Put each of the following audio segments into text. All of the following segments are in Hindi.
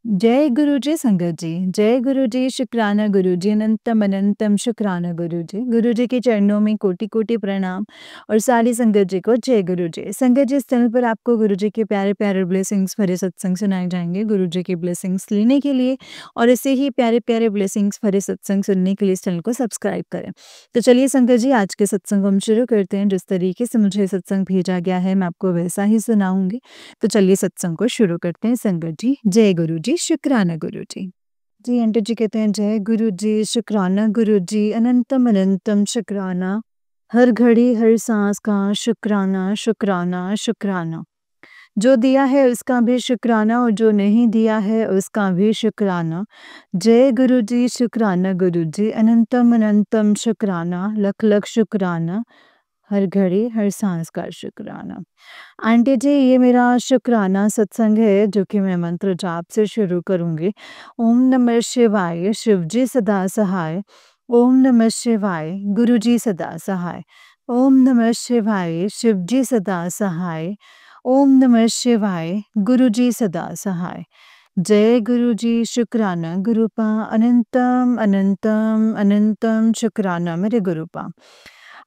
जय गुरु जी संगत जी, जय गुरु जी, शुक्राना गुरु जी, अनंतम अनंतम शुक्राना गुरु जी। गुरु जी के चरणों में कोटि कोटि प्रणाम और सारी संगत जी को जय गुरु जी। संगत जी, इस चैनल पर आपको गुरु जी के प्यारे प्यारे ब्लेसिंग्स भरे सत्संग सुनाए जाएंगे। गुरु जी के ब्लेसिंग्स लेने के लिए और ऐसे ही प्यारे प्यारे ब्लेसिंग्स भरे सत्संग सुनने के लिए इस चैनल को सब्सक्राइब करें। तो चलिए संगत जी, आज के सत्संग को हम शुरू करते हैं। जिस तरीके से मुझे सत्संग भेजा गया है मैं आपको वैसा ही सुनाऊंगी। तो चलिए सत्संग को शुरू करते हैं संगत जी। जय गुरु जी, शुक्राना गुरु जी। जी आंटी जी कहते हैं जय गुरु जी, शुक्राना गुरु जी, अनंतम अनंतम शुक्राना, हर घड़ी हर सांस का शुक्राना शुक्राना शुक्राना। जो दिया है उसका भी शुक्राना और जो नहीं दिया है उसका भी शुक्राना। जय गुरु जी, शुक्राना गुरु जी, अनंतम अनंतम शुक्राना, लख लख शुक्राना, हर घड़ी हर सांस का शुक्राना। आंटी जी, ये मेरा शुक्राना सत्संग है जो कि मैं मंत्र जाप से शुरू करूँगी। ओम नमः शिवाय, शिव जी सदा सहाय। ओम नमः शिवाय, गुरु जी सदा सहाय। ओम नमः शिवाय, शिव जी सदा सहाय। ओम नमः शिवाय, गुरु जी सदा सहाय। जय गुरु जी, शुक्राना गुरुपा, अनंतम अनंतम अनंतम शुक्राना मेरे गुरुपा।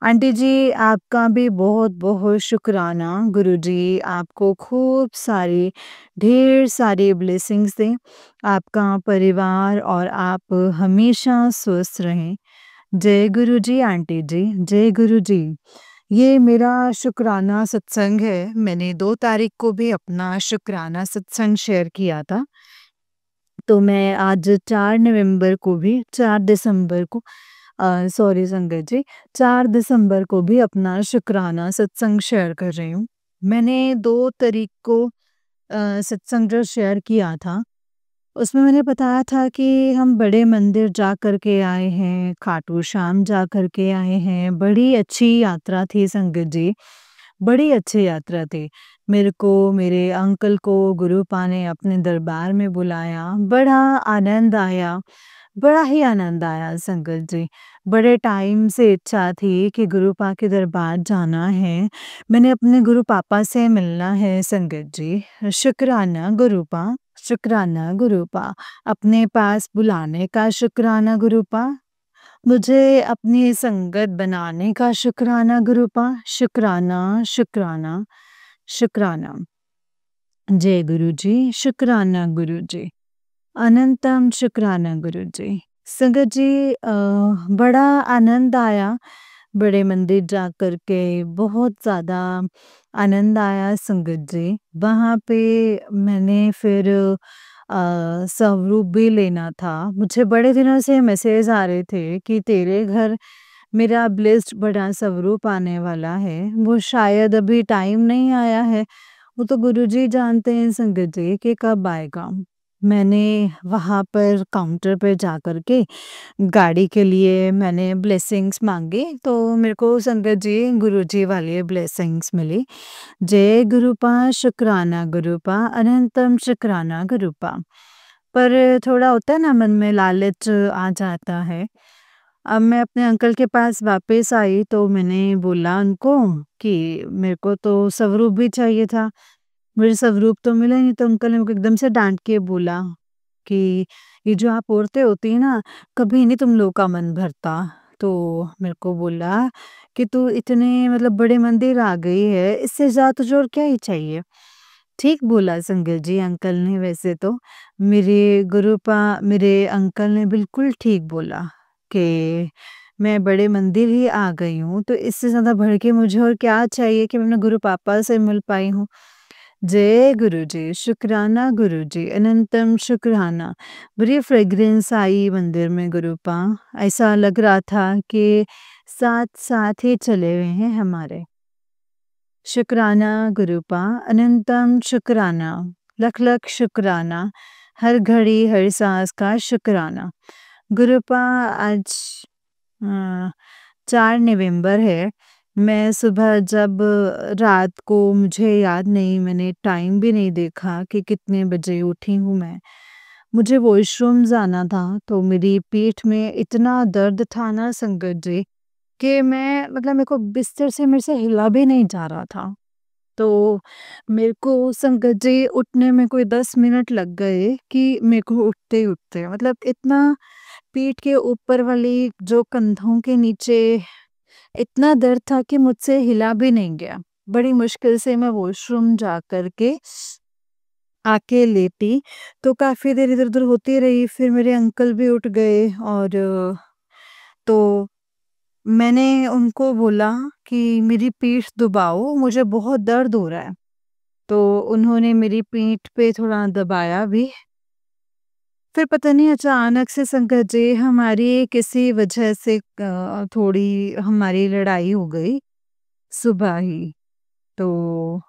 आंटी जी, आपका भी बहुत-बहुत शुक्राना गुरुजी, आपको खूब सारी, ढेर सारी ब्लेसिंग्स दें। आपका परिवार और आप हमेशा स्वस्थ रहें। जय गुरु जी आंटी जी, जय गुरु जी। ये मेरा शुक्राना सत्संग है। मैंने 2 तारीख को भी अपना शुक्राना सत्संग शेयर किया था। तो मैं आज 4 नवंबर को भी 4 दिसंबर को सॉरी संगत जी, 4 दिसंबर को भी अपना शुक्राना सत्संग शेयर कर रही हूँ। मैंने 2 तारीख को सत्संग जो शेयर किया था, उसमें मैंने बताया था कि हम बड़े मंदिर जा कर के आए हैं, खाटू श्याम जा कर के आए हैं, बड़ी अच्छी यात्रा थी संगत जी, बड़ी अच्छी यात्रा थी। मेरे को, मेरे अंकल को गुरुपा ने अपने दरबार में बुलाया, बड़ा आनंद आया। बड़ा ही आनंद आया संगत जी। बड़े टाइम से इच्छा थी कि गुरुपा के दरबार जाना है। मैंने अपने गुरु पापा से मिलना है संगत जी। शुक्राना गुरुपा, शुक्राना गुरुपा। अपने पास बुलाने का शुक्राना गुरुपा। मुझे अपनी संगत बनाने का शुक्राना गुरुपा। शुक्राना, शुक्राना, शुक्राना। जय गुरु जी, शुक्राना गुरु जी। अनंतम शुक्राना गुरु जी। संगत जी, बड़ा आनंद आया बड़े मंदिर जा कर के, बहुत ज़्यादा आनंद आया संगत जी। वहाँ पे मैंने फिर स्वरूप भी लेना था। मुझे बड़े दिनों से मैसेज आ रहे थे कि तेरे घर मेरा ब्लेस्ड बड़ा स्वरूप आने वाला है। वो शायद अभी टाइम नहीं आया है। वो तो गुरुजी जानते हैं संगत जी कि कब आएगा। मैंने वहाँ पर काउंटर पे जा कर के गाड़ी के लिए मैंने ब्लेसिंग्स माँगे, तो मेरे को संगत जी गुरुजी वाली ब्लेसिंग्स मिली। जय गुरुपा, शुक्राना गुरुपा, अनंतम शुक्राना गुरुपा। पर थोड़ा होता है ना, मन में लालच आ जाता है। अब मैं अपने अंकल के पास वापस आई तो मैंने बोला उनको कि मेरे को तो स्वरूप भी चाहिए था। मुझे स्वरूप तो मिला नहीं, तो अंकल ने मेरे को एकदम से डाँट के बोला कि ये जो आप औरतें होती हैं ना, कभी नहीं तुम लोग का मन भरता। तो मेरे को बोला कि तू इतने मतलब बड़े मंदिर आ गई है, इससे ज़्यादा तुझे और क्या ही चाहिए। ठीक बोला संगत जी अंकल ने, वैसे तो मेरे अंकल ने बिल्कुल ठीक बोला कि मैं बड़े मंदिर ही आ गई हूँ, तो इससे ज़्यादा बढ़ के मुझे और क्या चाहिए कि मैं अपने गुरु पापा से मिल पाई हूँ। जय गुरु जी, शुक्राना गुरु जी, अनंतम शुक्राना। बड़ी फ्रेग्रेंस आई मंदिर में गुरुपा। ऐसा लग रहा था कि साथ-साथ ही चले हुए हैं हमारे। शुक्राना गुरुपा, अनंतम शुक्राना, लख लख शुक्राना, हर घड़ी हर सांस का शुक्राना। गुरुपा, आज अ, 4 नवंबर है। मैं सुबह जब रात को, मुझे याद नहीं, मैंने टाइम भी नहीं देखा कि कितने बजे उठी हूँ मैं। मुझे वॉशरूम जाना था, तो मेरी पीठ में इतना दर्द था ना संगत जी, कि मैं मतलब मेरे को बिस्तर से मेरे से हिला भी नहीं जा रहा था। तो मेरे को संगत जी उठने में कोई 10 मिनट लग गए कि मेरे को उठते ही उठते मतलब इतना पीठ के ऊपर वाली जो कंधों के नीचे इतना दर्द था कि मुझसे हिला भी नहीं गया। बड़ी मुश्किल से मैं वॉशरूम जा कर के आके लेटी, तो काफ़ी देर इधर-उधर होती रही, फिर मेरे अंकल भी उठ गए और तो मैंने उनको बोला कि मेरी पीठ दबाओ, मुझे बहुत दर्द हो रहा है। तो उन्होंने मेरी पीठ पे थोड़ा दबाया भी। फिर पता नहीं अचानक से संगत जी हमारी किसी वजह से थोड़ी हमारी लड़ाई हो गई सुबह ही। तो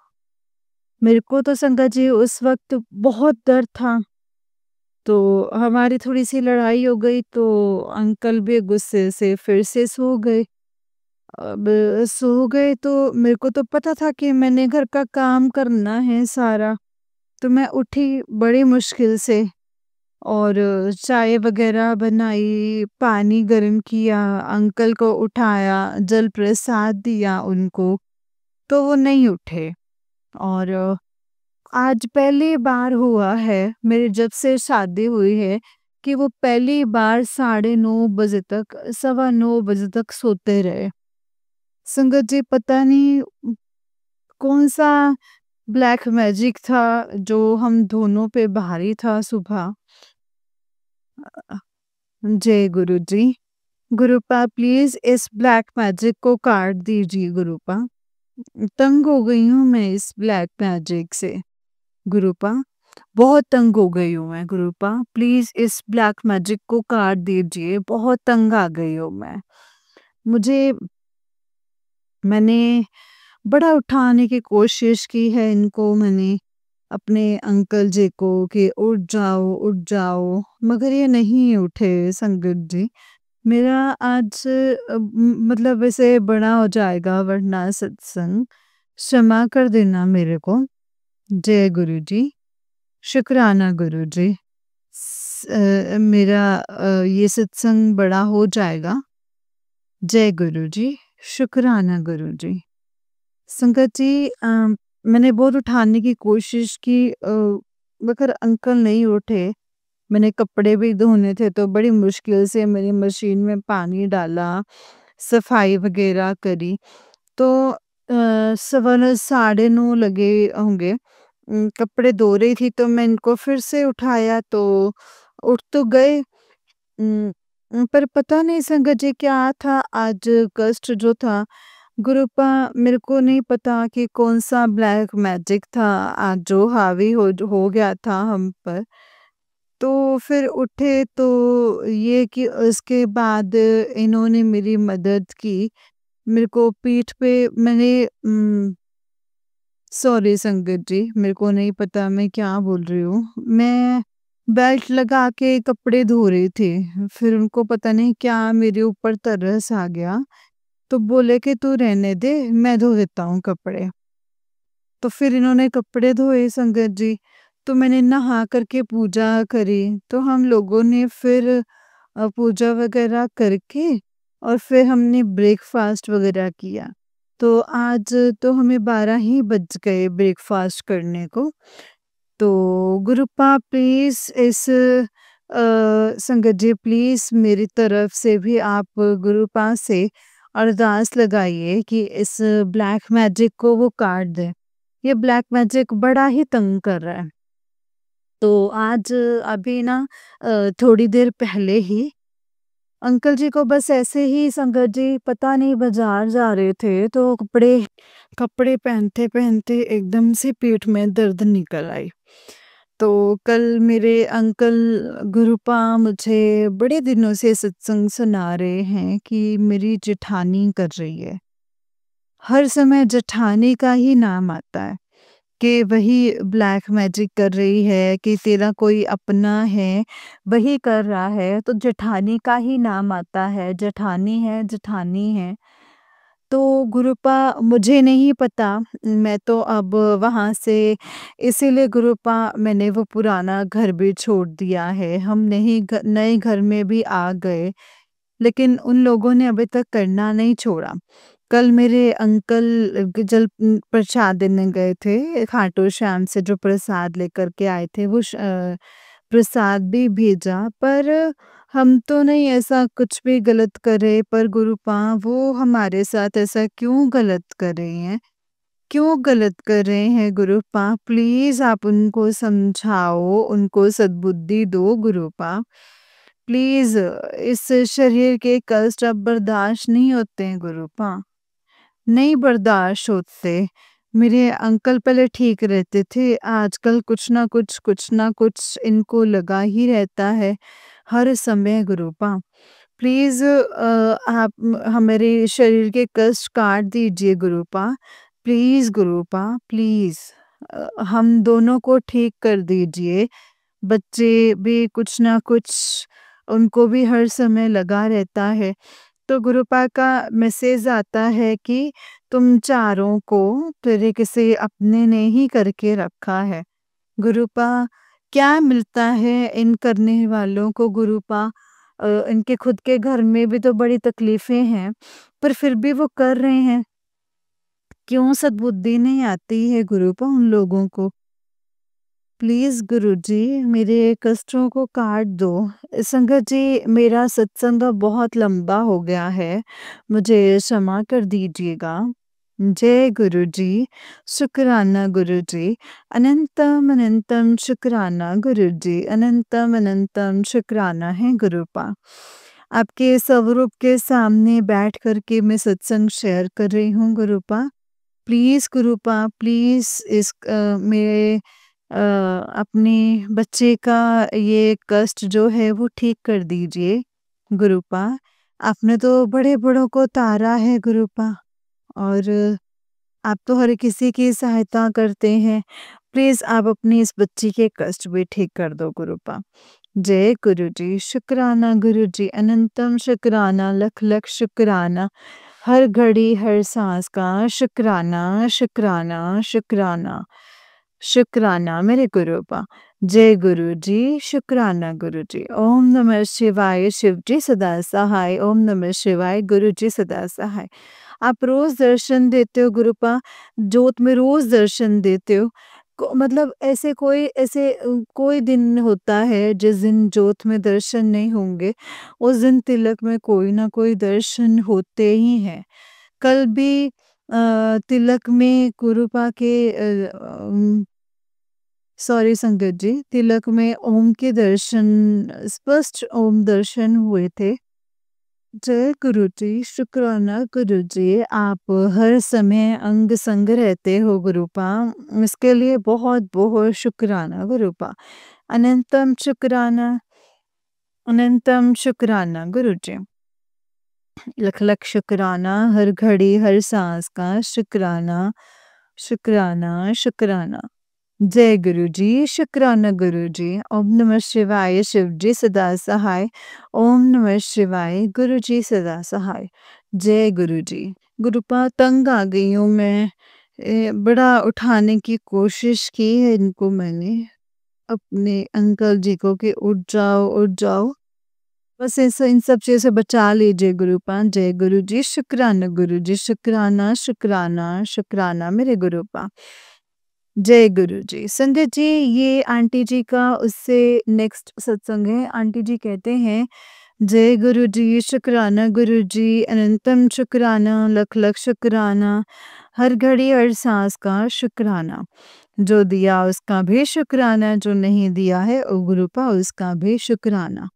मेरे को तो संगत जी उस वक़्त बहुत दर्द था। तो हमारी थोड़ी-सी लड़ाई हो गई तो अंकल भी गुस्से से फिर से सो गए। अब सो गए तो मेरे को तो पता था कि मैंने घर का काम करना है सारा। तो मैं उठी बड़ी मुश्किल से और चाय वग़ैरह बनाई, पानी गरम किया, अंकल को उठाया, जल प्रसाद दिया उनको, तो वो नहीं उठे। और आज पहली बार हुआ है मेरी जब से शादी हुई है कि वो पहली बार 9:30 बजे तक, सवा 9 बजे तक सोते रहे। संगत जी पता नहीं कौन-सा ब्लैक मैजिक था जो हम दोनों पे भारी था सुबह। जय गुरुजी। गुरुपा प्लीज़ इस ब्लैक मैजिक को काट दीजिए गुरुपा। तंग हो गई हूँ मैं इस ब्लैक मैजिक से गुरुपा। बहुत तंग हो गई हूँ मैं गुरुपा। प्लीज़ इस ब्लैक मैजिक को काट दीजिए, बहुत तंग आ गई हूँ मैं। मुझे मैंने बड़ा उठाने की कोशिश की है इनको मैंने, अपने अंकल जी को कि उठ जाओ, मगर ये नहीं उठे संगत जी। मेरा आज मतलब वैसे बड़ा हो जाएगा वरना सत्संग, क्षमा कर देना मेरे को। जय गुरुजी, शुक्राना गुरुजी। मेरा ये सत्संग बड़ा हो जाएगा। जय गुरुजी, शुक्राना गुरुजी। संगत जी मैंने बहुत उठाने की कोशिश की मगर अंकल नहीं उठे। मैंने कपड़े भी धोने थे तो बड़ी मुश्किल से मेरी मशीन में पानी डाला, सफाई वगैरह करी। तो सवा 9 साढ़े 9 लगे होंगे। कपड़े धो रही थी तो मैं इनको फिर से उठाया तो उठ तो गए। पर पता नहीं संगत जी क्या था आज कष्ट जो था गुरुपा, मेरे को नहीं पता कि कौन-सा ब्लैक मैजिक था आज जो हावी हो गया था हम पर। तो फिर उठे तो ये कि उसके बाद इन्होंने मेरी मदद की। मेरे को पीठ पे मैंने सॉरी संगत जी, मेरे को नहीं पता मैं क्या बोल रही हूँ। मैं बेल्ट लगा के कपड़े धो रही थी, फिर उनको पता नहीं क्या मेरे ऊपर तरस आ गया। तो बोले कि तू रहने दे, मैं धो देता हूँ कपड़े। तो फिर इन्होंने कपड़े धोए संगत जी, तो मैंने नहा करके पूजा करी। तो हम लोगों ने फिर पूजा वगैरह करके और फिर हमने ब्रेकफ़ास्ट वगैरह किया। तो आज तो हमें 12 ही बज गए ब्रेकफ़ास्ट करने को। तो गुरुपा प्लीज़ इस संगत जी प्लीज़ मेरी तरफ से भी आप गुरुपा से अरदास लगाइए कि इस ब्लैक मैजिक को वो काट दें। ये ब्लैक मैजिक बड़ा ही तंग कर रहा है। तो आज अभी ना थोड़ी देर पहले ही अंकल जी को बस ऐसे ही संगत जी पता नहीं बाज़ार जा रहे थे तो कपड़े कपड़े पहनते-पहनते एकदम से पेट में दर्द निकल आई। तो कल मेरे अंकल गुरुपा मुझे बड़े दिनों से सत्संग सुना रहे हैं कि मेरी जेठानी कर रही है। हर समय जेठानी का ही नाम आता है कि वही ब्लैक मैजिक कर रही है कि तेरा कोई अपना है, वही कर रहा है, तो जेठानी का ही नाम आता है, जेठानी है, जेठानी है। तो गुरुपा मुझे नहीं पता, मैं तो अब वहाँ से इसीलिए गुरुपा मैंने वो पुराना घर भी छोड़ दिया है। हम नहीं नए घर में भी आ गए, लेकिन उन लोगों ने अभी तक करना नहीं छोड़ा। कल मेरे अंकल जल प्रसाद देने गए थे, खाटू श्याम से जो प्रसाद लेकर के आए थे, वो प्रसाद भी भेजा, पर हम तो नहीं ऐसा कुछ भी गलत करे, पर गुरुपा वो हमारे साथ ऐसा क्यों गलत कर रहे हैं? क्यों गलत कर रहे हैं गुरुपा? प्लीज़ आप उनको समझाओ, उनको सद्बुद्धि दो गुरुपा। प्लीज़ इस शरीर के कष्ट अब बर्दाश्त नहीं होते हैं गुरुपा, नहीं बर्दाश्त होते। मेरे अंकल पहले ठीक रहते थे, आजकल कुछ ना कुछ इनको लगा ही रहता है हर समय गुरुपा। प्लीज़ आप हमारे शरीर के कष्ट काट दीजिए गुरुपा। प्लीज़ गुरुपा, प्लीज़ हम दोनों को ठीक कर दीजिए। बच्चे भी कुछ ना कुछ उनको भी हर समय लगा रहता है। तो गुरुपा का मैसेज आता है कि तुम चारों को तेरे किसी अपने ने ही करके रखा है। गुरुपा क्या मिलता है इन करने वालों को गुरुपा? इनके खुद के घर में भी तो बड़ी तकलीफें हैं, पर फिर भी वो कर रहे हैं। क्यों सद्बुद्धि नहीं आती है गुरुपा उन लोगों को? प्लीज़ गुरुजी मेरे कष्टों को काट दो। संगत जी, मेरा सत्संग अब बहुत लंबा हो गया है, मुझे क्षमा कर दीजिएगा। जय गुरुजी, शुक्राना गुरुजी, अनंतम अनंतम शुक्राना गुरुजी, अनंतम अनंतम शुक्राना है गुरुपा। आपके स्वरूप के सामने बैठ कर के मैं सत्संग शेयर कर रही हूँ गुरुपा। प्लीज़ गुरुपा, प्लीज़ मेरे अपने बच्चे का ये कष्ट जो है वो ठीक कर दीजिए गुरुपा। आपने तो बड़े-बड़ों को तारा है गुरुपा, और आप तो हर किसी की सहायता करते हैं। प्लीज़ आप अपनी इस बच्ची के कष्ट भी ठीक कर दो गुरुपा। जय गुरुजी, शुक्राना गुरुजी, अनंतम शुक्राना, लख लख शुक्राना, हर घड़ी हर सांस का शुक्राना शुक्राना शुक्राना शुक्राना मेरे गुरुपा। जय गुरुजी, शुक्राना गुरुजी। ओम नमः शिवाय, शिवजी सदा सहाय। ओम नमः शिवाय, गुरुजी सदा सहाय। आप रोज दर्शन देते हो गुरुपा, जोत में रोज दर्शन देते हो। मतलब कोई दिन होता है जिस दिन जोत में दर्शन नहीं होंगे, उस दिन तिलक में कोई ना कोई दर्शन होते ही हैं। कल भी तिलक में गुरुपा के सॉरी संगत जी, तिलक में ओम के दर्शन, स्पष्ट ओम दर्शन हुए थे। जय गुरुजी, शुक्राना गुरुजी, आप हर समय अंग संग रहते हो गुरुपा, इसके लिए बहुत बहुत शुक्राना गुरुपा। अनंतम शुक्राना गुरुजी। लख लख शुक्राना, हर घड़ी हर सांस का शुक्राना शुक्राना शुक्राना। जय गुरुजी, शुक्राना गुरुजी। ओम नमः शिवाय, शिवजी सदा सहाय। ओम नमः शिवाय, गुरुजी सदा सहाय। जय गुरुजी। गुरुपा तंग आ गई हूँ मैं, बड़ा उठाने की कोशिश की है इनको मैंने, अपने अंकल जी को, कि उठ जाओ। बस ऐसा इन सब चीज़ों से बचा लीजिए गुरुपा। जय गुरुजी, शुक्राना गुरुजी, शुक्राना शुक्राना शुक्राना मेरे गुरुपा। जय गुरुजी। संगत जी, ये आंटी जी का उससे नेक्स्ट सत्संग है। आंटी जी कहते हैं, जय गुरुजी, शुक्राना गुरुजी, अनंतम शुक्राना, लख लख शुक्राना, हर घड़ी हर सांस का शुक्राना। जो दिया उसका भी शुक्राना, जो नहीं दिया है ओ गुरुपा उसका भी शुक्राना।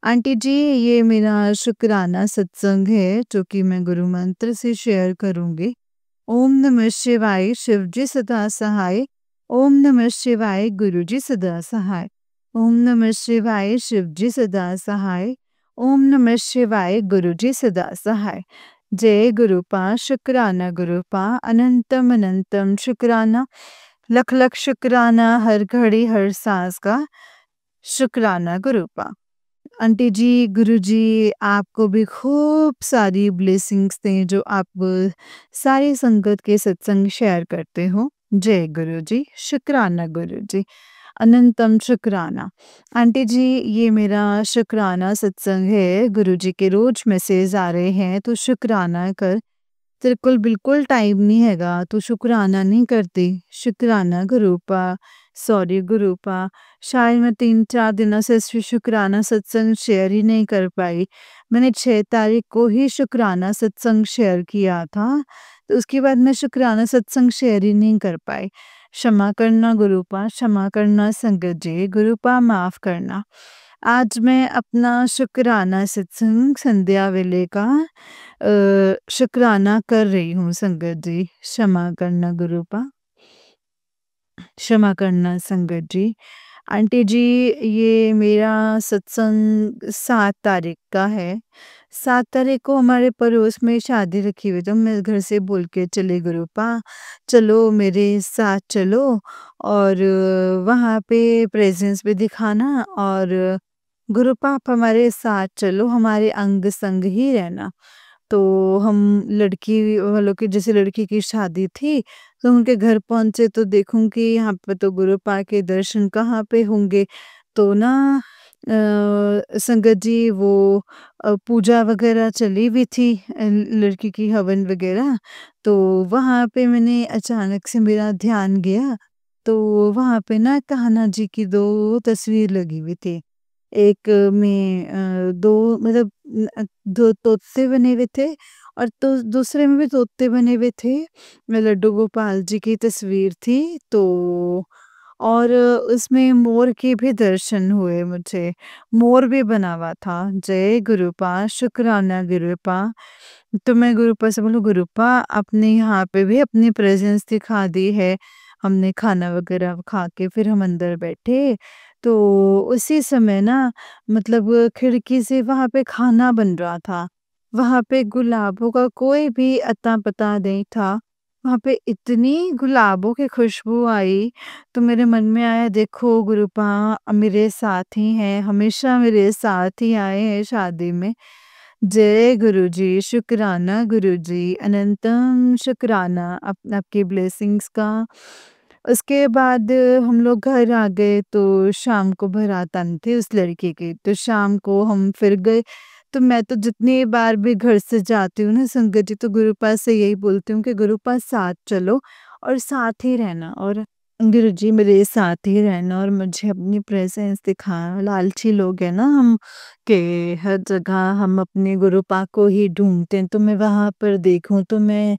आंटी जी, ये मेरा शुक्राना सत्संग है जो कि मैं गुरु मंत्र से शेयर करूंगी। ओम नमः शिवाय, शिवजी सदा सहाय। ओम नमः शिवाय, गुरुजी सदा सहाय। ओम नमः शिवाय, शिवजी सदा सहाय। ओम नमः शिवाय, गुरुजी सदा सहाय। जय गुरुपा, शुक्राना गुरुपा, अनंतम अनंतम शुक्राना, लख लख शुक्राना, हर घड़ी हर सांस का शुक्राना गुरुपा। आंटी जी, गुरुजी आपको भी खूब सारी ब्लेसिंग्स दें, जो आप सारी संगत के सत्संग शेयर करते हो। जय गुरुजी, शुक्राना गुरुजी, अनंतम शुक्राना। आंटी जी, ये मेरा शुक्राना सत्संग है, गुरुजी के रोज मैसेज आ रहे हैं, तो शुक्राना कर तेरे कोल बिल्कुल टाइम नहीं हैगा, तू शुकराना नहीं करती। शुकराना गुरूपा, सॉरी गुरूपा, शायद मैं 3-4 दिनों से शुकराना सत्संग शेयर ही नहीं कर पाई। मैंने 6 तारीख को ही शुकराना सत्संग शेयर किया था, तो उसके बाद मैं शुकराना सत्संग शेयर ही नहीं कर पाई। क्षमा करना गुरूपा, क्षमा करना संगत जी, गुरूपा माफ़ करना। आज मैं अपना शुकराना सत्संग संध्या वेले का शुकराना कर रही हूँ संगत जी, क्षमा करना गुरूपा, क्षमा करना संगत जी। आंटी जी, ये मेरा सत्संग 7 तारीख का है। 7 तारीख को हमारे पड़ोस में शादी रखी हुई, तो मैं घर से बोल के चली गुरूपा, चलो मेरे साथ चलो और वहाँ पे प्रेजेंस भी दिखाना और गुरूपा आप हमारे साथ चलो, हमारे अंग संग ही रहना। तो हम लड़की वालों की, जैसे लड़की की शादी थी, तो उनके घर पहुँचे तो देखूँ कि यहाँ पे तो गुरूपा के दर्शन कहाँ पे होंगे। तो ना संगत जी वो पूजा वगैरह चली हुई थी, लड़की की हवन वगैरह, तो वहाँ पे मैंने अचानक से मेरा ध्यान गया, तो वहाँ पे ना कान्हा जी की 2 तस्वीर लगी हुई थी। एक में 2 मतलब 2 तोते बने हुए थे और तो दूसरे में भी तोते बने हुए थे। लड्डू गोपाल जी की तस्वीर थी, तो और उसमें मोर के भी दर्शन हुए मुझे। मोर भी बना हुआ था। जय गुरूपा, शुकराना गुरूपा। तो मैं गुरूपा से बोलूँ, गुरूपा आपने यहाँ पे भी अपनी प्रेज़ेंस दिखा दी है। हमने खाना वगैरह खा के फिर हम अंदर बैठे, तो उसी समय ना मतलब खिड़की से वहाँ पे खाना बन रहा था। वहाँ पे गुलाबों का कोई भी अता-पता नहीं था। वहाँ पे इतनी गुलाबों की खुशबू आई, तो मेरे मन में आया, देखो गुरूपा मेरे साथ ही हैं, हमेशा मेरे साथ ही आए हैं शादी में। जय गुरुजी, शुकराना गुरुजी, अनंतम शुकराना आपकी ब्लेसिंग्स का। उसके बाद हम लोग घर आ गए, तो शाम को बारात आनी थी उस लड़की की, तो शाम को हम फिर गए। तो मैं तो जितनी बार भी घर से जाती हूँ ना संगत जी, तो गुरुपा से यही बोलती हूँ कि गुरुपा साथ चलो और साथ ही रहना, और गुरुजी मेरे साथ ही रहना और मुझे अपनी प्रेजेंस दिखाना। लालची लोग हैं ना हम, के हर जगह हम अपने गुरुपा को ही ढूंढते हैं, तो मैं वहाँ पर देखूं, तो मैं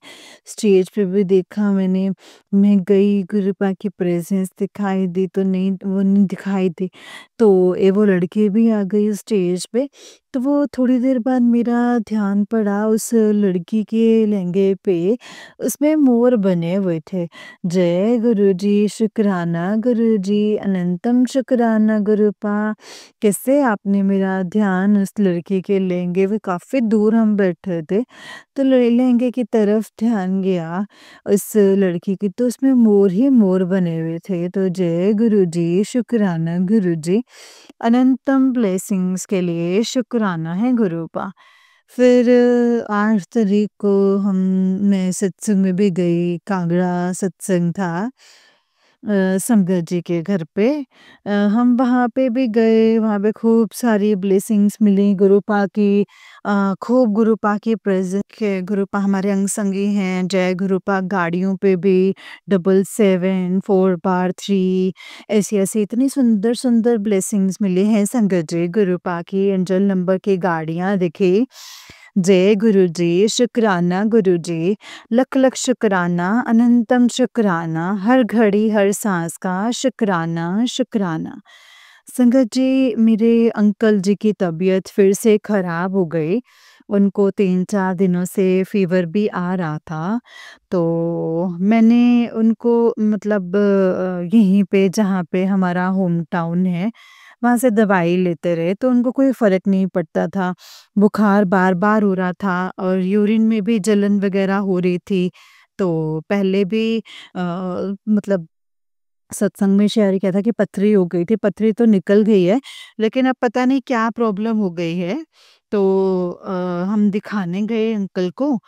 स्टेज पे भी देखा मैंने, मैं गई गुरुपा की प्रेजेंस दिखाई दी, तो नहीं वो नहीं दिखाई दी, तो वो लड़की भी आ गई स्टेज पे। तो वो थोड़ी देर बाद मेरा ध्यान पड़ा उस लड़की के लहंगे पे, उसमें मोर बने हुए थे। जय गुरुजी, शुकराना गुरुजी, अनंतम शुकराना गुरूपा। कैसे आपने मेरा ध्यान उस लड़की के लहंगे पे, काफ़ी दूर हम बैठे थे, तो लहंगे की तरफ ध्यान गया उस लड़की की, तो उसमें मोर ही मोर बने हुए थे। तो जय गुरुजी, शुकराना गुरुजी, अनंतम ब्लेसिंग्स के लिए शुकराना है गुरूपा। फिर 8 तारीख को हम मैं सत्संग में भी गई, कांगड़ा सत्संग था संगत जी के घर पे। हम वहाँ पे भी गए, वहाँ पे खूब सारी ब्लेसिंग्स मिली गुरूपा की। खूब गुरूपा की प्रेज़ेंस के, गुरूपा हमारे अंग संगी हैं। जय गुरूपा गाड़ियों पे भी 777, 4x3 ऐसी-ऐसी इतनी सुंदर-सुंदर ब्लेसिंग्स मिली हैं संगत जी। गुरूपा की एंजल नंबर की गाड़ियाँ दिखी। जय गुरुजी, शुकराना गुरुजी, लख-लख शुकराना, अनंतम शुकराना, हर घड़ी हर सांस का शुकराना, शुकराना। संगत जी, मेरे अंकल जी की तबीयत फिर से खराब हो गई। उनको 3-4 दिनों से फ़ीवर भी आ रहा था। तो मैंने उनको मतलब यहीं पे जहाँ पे हमारा होम टाउन है, वहाँ से दवाई लेते रहे, तो उनको कोई फ़र्क नहीं पड़ता था। बुखार बार-बार हो रहा था और यूरिन में भी जलन वग़ैरह हो रही थी। तो पहले भी मतलब सत्संग में शेयर किया था कि पथरी हो गई थी, पथरी तो निकल गई है, लेकिन अब पता नहीं क्या प्रॉब्लम हो गई है। तो हम दिखाने गए अंकल को,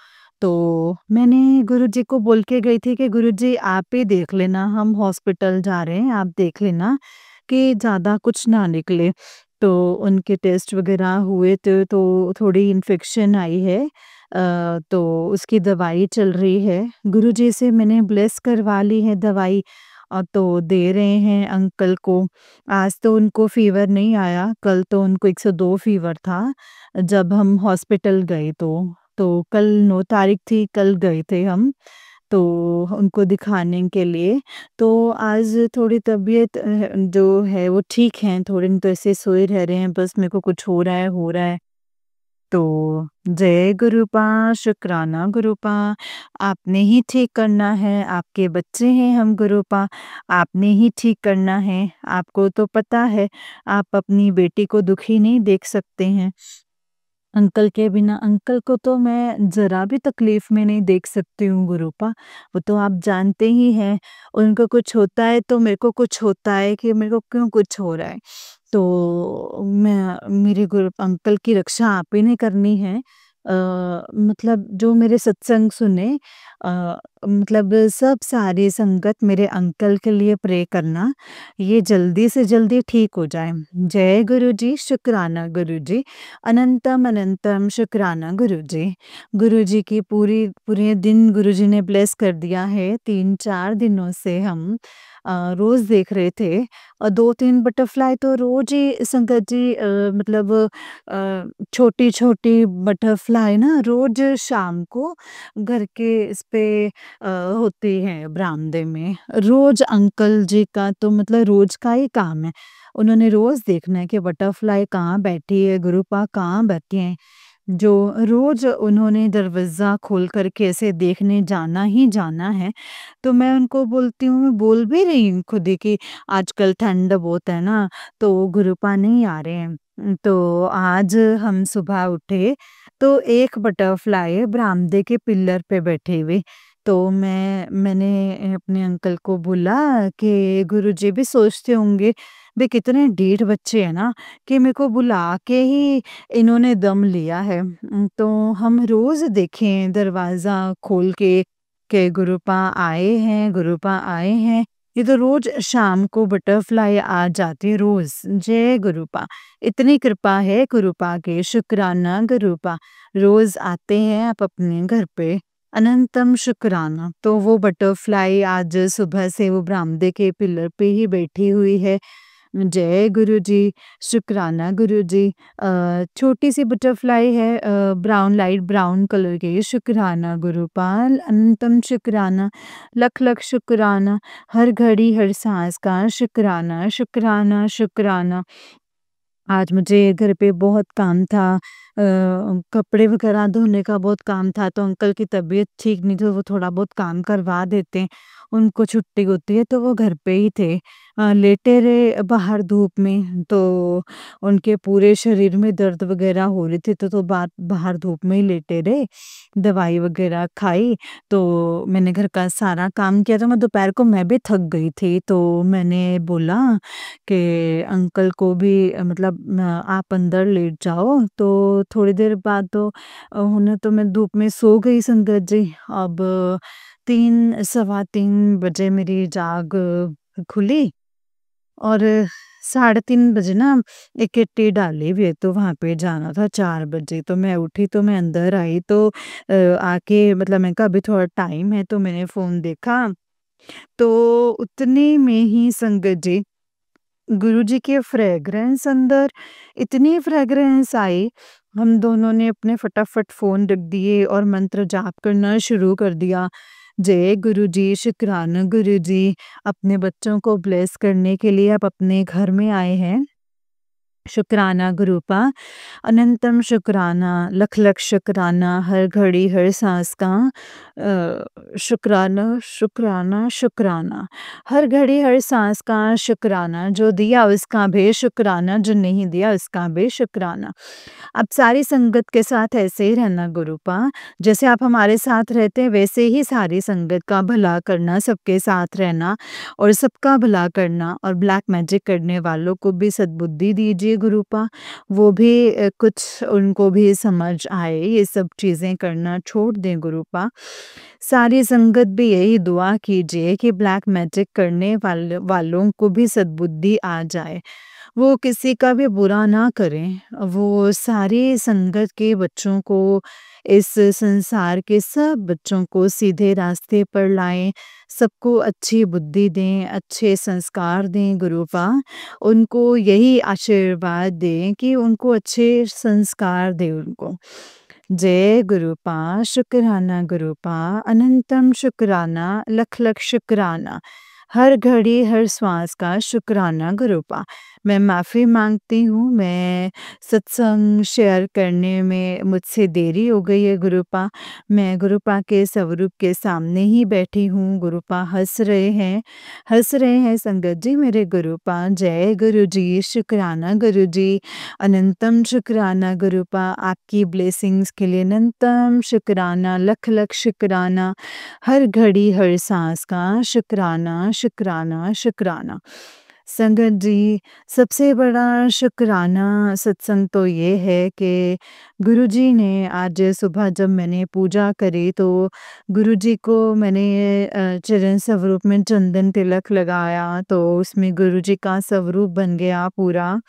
तो मैंने गुरुजी को बोल के गई थी कि गुरुजी आप ही देख लेना, हम हॉस्पिटल जा रहे हैं, आप देख लेना कि ज़्यादा कुछ ना निकले। तो उनके टेस्ट वग़ैरह हुए तो थोड़ी इन्फेक्शन आई है, तो उसकी दवाई चल रही है। गुरुजी से मैंने ब्लेस करवा ली है दवाई, तो दे रहे हैं अंकल को। आज तो उनको फ़ीवर नहीं आया, कल तो उनको 102 फ़ीवर था जब हम हॉस्पिटल गए तो। तो कल 9 तारीख थी, कल गए थे हम, तो उनको दिखाने के लिए। तो आज थोड़ी तबीयत जो है वो ठीक है, थोड़े दिन तो ऐसे सोए रह रहे हैं, बस मेरे को कुछ हो रहा है। तो जय गुरुपा, शुक्राना गुरुपा, आपने ही ठीक करना है, आपके बच्चे हैं हम गुरुपा, आपने ही ठीक करना है। आपको तो पता है, आप अपनी बेटी को दुखी नहीं देख सकते हैं। अंकल के बिना अंकल को तो मैं ज़रा भी तकलीफ़ में नहीं देख सकती हूँ गुरुपा, वो तो आप जानते ही हैं। उनको कुछ होता है तो मेरे को कुछ होता है कि मेरे को क्यों कुछ हो रहा है। तो मैं मेरे गुरु अंकल की रक्षा आप ही ने करनी है। मतलब जो मेरे सत्संग सुने, मतलब सब सारी संगत मेरे अंकल के लिए प्रे करना, ये जल्दी से जल्दी ठीक हो जाए। जय गुरुजी, शुक्राना गुरुजी, अनंतम अनंतम शुक्राना गुरुजी। गुरुजी की पूरे दिन गुरुजी ने ब्लेस कर दिया है। 3-4 दिनों से हम रोज़ देख रहे थे, और 2-3 बटरफ्लाई तो रोज़ ही संगत जी, मतलब छोटी-छोटी बटरफ्लाई ना रोज़ शाम को घर के इस पे होती हैं बरामदे में। रोज़ अंकल जी का तो मतलब रोज़ का ही काम है। उन्होंने रोज़ देखना है कि बटरफ्लाई कहाँ बैठी है, गुरुपा कहाँ बैठे हैं। जो रोज़ उन्होंने दरवाज़ा खोल कर के ऐसे देखने जाना ही जाना है। तो मैं उनको बोलती हूँ, मैं बोल भी रही हूँ खुद ही कि आजकल ठंड बहुत है ना, तो गुरुपा नहीं आ रहे हैं। तो आज हम सुबह उठे, तो एक बटरफ्लाई बरामदे के पिलर पे बैठे हुए। तो मैंने अपने अंकल को बोला कि गुरुजी भी सोचते होंगे, भई कितने ढीठ बच्चे हैं ना, कि मेरे को बुला के ही इन्होंने दम लिया है। तो हम रोज़ देखें दरवाज़ा खोल के गुरुपा आए हैं, गुरुपा आए हैं। ये तो रोज़ शाम को बटरफ्लाई आ जाती है रोज़। जय गुरुपा, इतनी कृपा है गुरुपा की, शुक्राना गुरुपा। रोज़ आते हैं आप अपने घर पे, अनंतम शुक्राना। तो वो बटरफ्लाई आज सुबह से वो बरामदे के पिलर पे ही बैठी हुई है। जय गुरुजी, शुक्राना गुरुजी। छोटी-सी बटरफ्लाई है, ब्राउन लाइट ब्राउन कलर की। शुक्राना गुरुपाल, अनंतम शुक्राना, लख-लख शुक्राना, हर घड़ी हर साँस का शुक्राना, शुक्राना, शुक्राना। आज मुझे घर पे बहुत काम था, कपड़े वगैरह धोने का बहुत काम था, तो अंकल की तबीयत ठीक नहीं थी, वो थोड़ा बहुत काम करवा देते हैं। उनको छुट्टी होती है तो वो घर पे ही थे। लेटे रहे बाहर धूप में, तो उनके पूरे शरीर में दर्द वगैरह हो रही थी, तो बाहर धूप में ही लेटे रहे। दवाई वगैरह खाई, तो मैंने घर का सारा काम किया, तो मैं दोपहर को मैं भी थक गई थी, तो मैंने बोला कि अंकल को भी मतलब आप अंदर लेट जाओ। तो थोड़ी देर बाद तो उन्हें तो मैं धूप में सो गई संगत जी। अब 3 सवा 3 बजे मेरी जाग खुली, और 3:30 बजे ना एक किट्टी डाली हुई है, तो वहाँ पे जाना था 4 बजे। तो मैं उठी, तो मैं अंदर आई, तो आके मतलब मैंने कहा अभी थोड़ा टाइम है, तो मैंने फ़ोन देखा, तो उतने में ही संगत जी गुरुजी के फ्रेग्रेंस अंदर, इतनी फ्रेग्रेंस आई, हम दोनों ने अपने फटाफट फ़ोन रख दिए और मंत्र जाप करना शुरू कर दिया। जय गुरुजी, शुक्राना गुरुजी, अपने बच्चों को ब्लेस करने के लिए आप अपने घर में आए हैं। शुक्राना गुरुपा, अनंतम शुक्राना, लख लख शुक्राना, हर घड़ी हर सांस का शुक्राना शुक्राना शुक्राना, हर घड़ी हर सांस का शुक्राना। जो दिया उसका भी शुक्राना, जो नहीं दिया उसका भी शुक्राना। आप सारी संगत के साथ ऐसे ही रहना गुरुपा, जैसे आप हमारे साथ रहते हैं वैसे ही सारी संगत का भला करना, सबके साथ रहना और सबका भला करना, और ब्लैक मैजिक करने वालों को भी सद्बुद्धि दीजिए गुरुपा। वो भी कुछ उनको भी समझ आए, ये सब चीज़ें करना छोड़ दें गुरुपा। सारी संगत भी यही दुआ कीजिए कि ब्लैक मैजिक करने वालों को भी सद्बुद्धि आ जाए। वो किसी का भी बुरा ना करें। वो सारी संगत के बच्चों को, इस संसार के सब बच्चों को सीधे रास्ते पर लाएँ, सबको अच्छी बुद्धि दें, अच्छे संस्कार दें गुरुपा। उनको यही आशीर्वाद दें कि उनको अच्छे संस्कार दें उनको। जय गुरुपा, शुक्राना गुरुपा, अनंतम शुक्राना, लख लख शुक्राना। हर घड़ी हर श्वास का शुक्राना गुरुपा। मैं माफ़ी माँगती हूँ, मैं सत्संग शेयर करने में मुझसे देरी हो गई है गुरुपा। मैं गुरुपा के स्वरूप के सामने ही बैठी हूँ, गुरुपा हँस रहे हैं संगत जी मेरे गुरुपा। जय गुरु जी, शुक्राना गुरु जी, अनंतम शुक्राना गुरुपा। आपकी ब्लेसिंग्स के लिए अनंतम शुक्राना, लख लख शुक्राना। हर घड़ी हर सांस का शुक्राना, शुक्राना, शुक्राना। संगत जी, सबसे बड़ा शुक्राना सत्संग तो ये है कि गुरुजी ने आज सुबह जब मैंने पूजा करी तो गुरुजी को मैंने चरण स्वरूप में चंदन तिलक लगाया, तो उसमें गुरुजी का स्वरूप बन गया पूरा।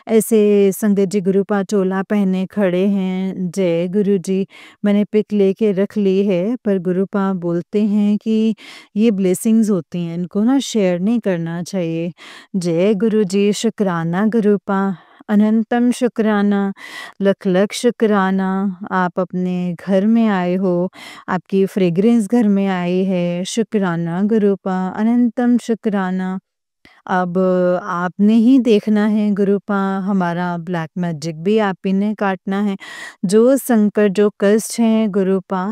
ऐसे संगत जी गुरुपा चोला पहने खड़े हैं, जय गुरु जी। मैंने पिक लेके रख ली है, पर गुरुपा बोलते हैं कि ये ब्लेसिंग्स होती हैं, इनको ना शेयर नहीं करना चाहिए। जय गुरु जी, शुक्राना गुरुपा, अनंतम शुक्राना, लख लख शुक्राना। आप अपने घर में आए हो, आपकी फ्रेग्रेंस घर में आई है, शुक्राना गुरुपा, अनंतम शुक्राना। अब आपने ही देखना है गुरुपा, हमारा ब्लैक मैजिक भी आप ही ने काटना है। जो संकट, जो कष्ट हैं गुरुपा,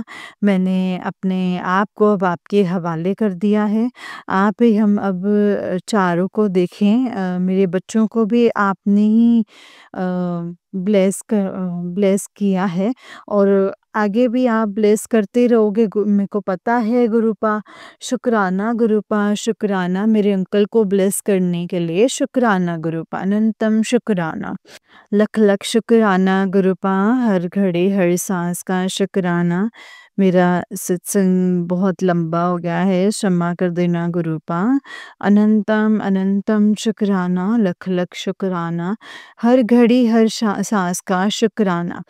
मैंने अपने आप को अब आपके हवाले कर दिया है। आप ही हम अब चारों को देखें, मेरे बच्चों को भी आपने ही ब्लेस किया है और आगे भी आप ब्लेस करते रहोगे, मेरे को पता है गुरुपा। शुक्राना गुरुपा, शुक्राना मेरे अंकल को ब्लेस करने के लिए, शुक्राना गुरुपा, अनंतम शुक्राना। लख लख शुक्राना गुरुपा, हर घड़ी हर सांस का शुक्राना। मेरा सत्संग बहुत लंबा हो गया है, क्षमा कर देना गुरुपा। अनंतम अनंतम शुक्राना, लख लख शुक्राना। हर घड़ी हर सांस का शुक्राना।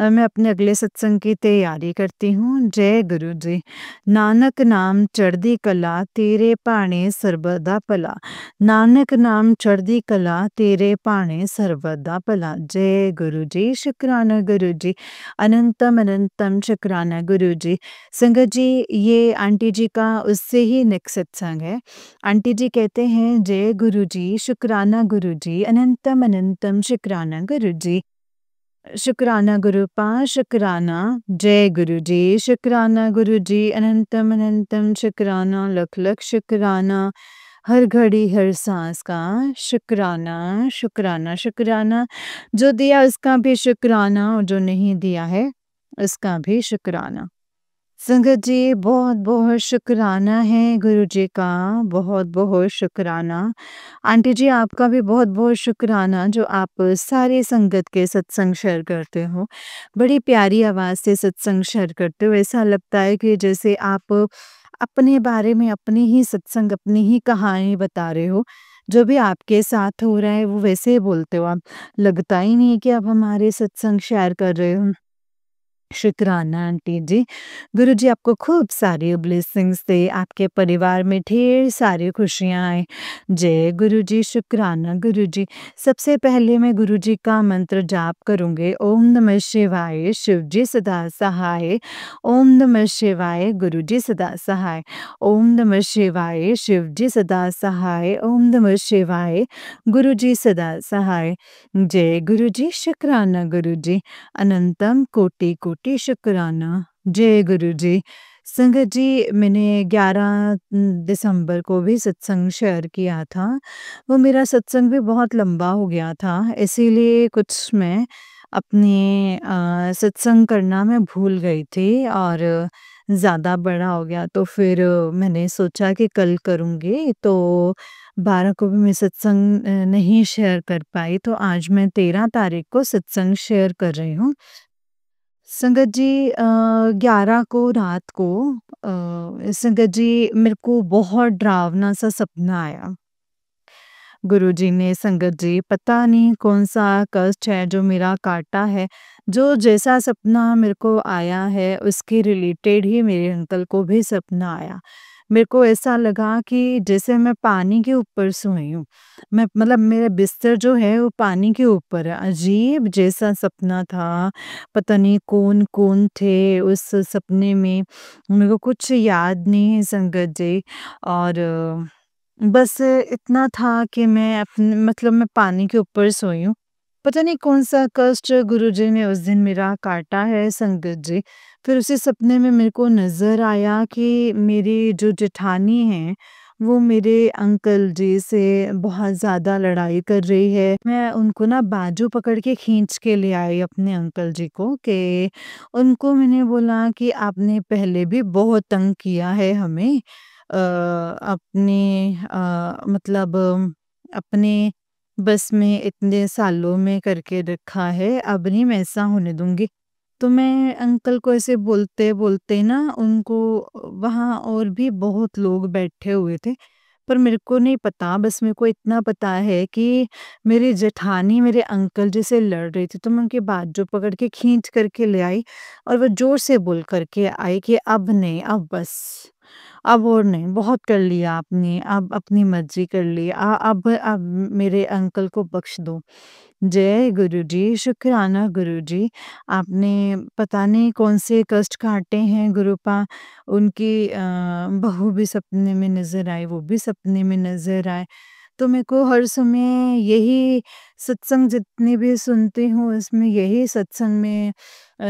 मैं अपने अगले सत्संग की तैयारी करती हूँ। जय गुरु जी। नानक नाम चढ़दी कला, तेरे भाणे सर्वदा भला। नानक नाम चढ़दी कला, तेरे भाणे सर्वदा भला। जय गुरु जी, शुक्राना गुरु जी, अनंतम अनंतम शुक्राना गुरु जी। संगत जी, ये आंटी जी का उससे ही नेक्स्ट सत्संग है। आंटी जी कहते हैं, जय गुरु जी, शुक्राना गुरु जी, अनंतम अनंतम शुक्राना गुरु जी। शुक्राना गुरुपा, शुक्राना। जय गुरु जी, शुक्राना गुरु जी, अनंतम अनंतम शुक्राना, लख लख शुक्राना। हर घड़ी हर सांस का शुक्राना, शुक्राना, शुक्राना। जो दिया उसका भी शुक्राना और जो नहीं दिया है उसका भी शुक्राना। संगत जी, बहुत बहुत शुक्राना है गुरु जी का, बहुत बहुत शुक्राना। आंटी जी, आपका भी बहुत बहुत शुक्राना जो आप सारी संगत के सत्संग शेयर करते हो। बड़ी प्यारी आवाज़ से सत्संग शेयर करते हो, ऐसा लगता है कि जैसे आप अपने बारे में अपनी ही सत्संग, अपनी ही कहानी बता रहे हो। जो भी आपके साथ हो रहा है वो वैसे ही बोलते हो आप। लगता ही नहीं कि आप हमारे सत्संग शेयर कर रहे हो। शुक्राना आंटी जी। गुरु जी आपको खूब सारी ब्लेसिंग्स दे, आपके परिवार में ढेर सारी खुशियाँ आए। जय गुरु जी, शुक्राना गुरु जी। सबसे पहले मैं गुरु जी का मंत्र जाप करूँगी। ओम नमः शिवाय, शिव जी सदा सहाय। ओम नमः शिवाय, गुरु जी सदा सहाय। ओम नमः शिवाय, शिव जी सदा सहाय। ओम नमः शिवाय, गुरु जी सदा सहाय। जय गुरु जी, शुक्राना गुरु जी, अनंतम कोटि कोटि शुक्राना। जय गुरु जी। संगत जी, मैंने 11 दिसंबर को भी सत्संग शेयर किया था। वो मेरा सत्संग भी बहुत लंबा हो गया था, इसीलिए कुछ मैं अपने सत्संग करना मैं भूल गई थी और ज़्यादा बड़ा हो गया, तो फिर मैंने सोचा कि कल करूँगी, तो 12 को भी मैं सत्संग नहीं शेयर कर पाई, तो आज मैं 13 तारीख को सत्संग शेयर कर रही हूँ। संगत जी, 11 को रात को संगत जी मेरे को बहुत डरावना सा सपना आया। गुरुजी ने संगत जी पता नहीं कौन-सा कष्ट है जो मेरा काटा है, जो जैसा सपना मेरे को आया है उसके रिलेटेड ही मेरे अंकल को भी सपना आया। मेरे को ऐसा लगा कि जैसे मैं पानी के ऊपर सोई हूँ। मैं मतलब मेरा बिस्तर जो है वो पानी के ऊपर है। अजीब जैसा सपना था, पता नहीं कौन-कौन थे उस सपने में, मेरे को कुछ याद नहीं है संगत जी। और बस इतना था कि मैं मतलब मैं पानी के ऊपर सोई हूँ। पता नहीं कौन-सा कष्ट गुरुजी ने उस दिन मेरा काटा है संगत जी। फिर उसी सपने में मेरे को नज़र आया कि मेरी जो जेठानी हैं, वो मेरे अंकल जी से बहुत ज़्यादा लड़ाई कर रही है। मैं उनको ना बाजू पकड़ के खींच के ले आई अपने अंकल जी को कि उनको मैंने बोला कि आपने पहले भी बहुत तंग किया है हमें। अपने मतलब अपने बस में इतने सालों में करके रखा है, अब नहीं मैं ऐसा होने दूँगी। तो मैं अंकल को ऐसे बोलते-बोलते ना उनको वहाँ और भी बहुत लोग बैठे हुए थे, पर मेरे को नहीं पता, बस मेरे को इतना पता है कि मेरी जेठानी मेरे अंकल जी से लड़ रही थी, तो मैं उनकी बाजू पकड़ के खींच कर के ले आई और वो ज़ोर से बोल कर के आई कि अब नहीं, अब बस। अब और नहीं, बहुत कर लिया आपने, अब अपनी मर्ज़ी कर ली। अब मेरे अंकल को बख्श दो। जय गुरुजी, शुक्राना गुरुजी, आपने पता नहीं कौन-से कष्ट काटे हैं गुरुपा। उनकी बहू भी सपने में नज़र आई, वो भी सपने में नज़र आए। तो मेरे को हर समय यही सत्संग जितनी भी सुनती हूँ, इसमें यही सत्संग में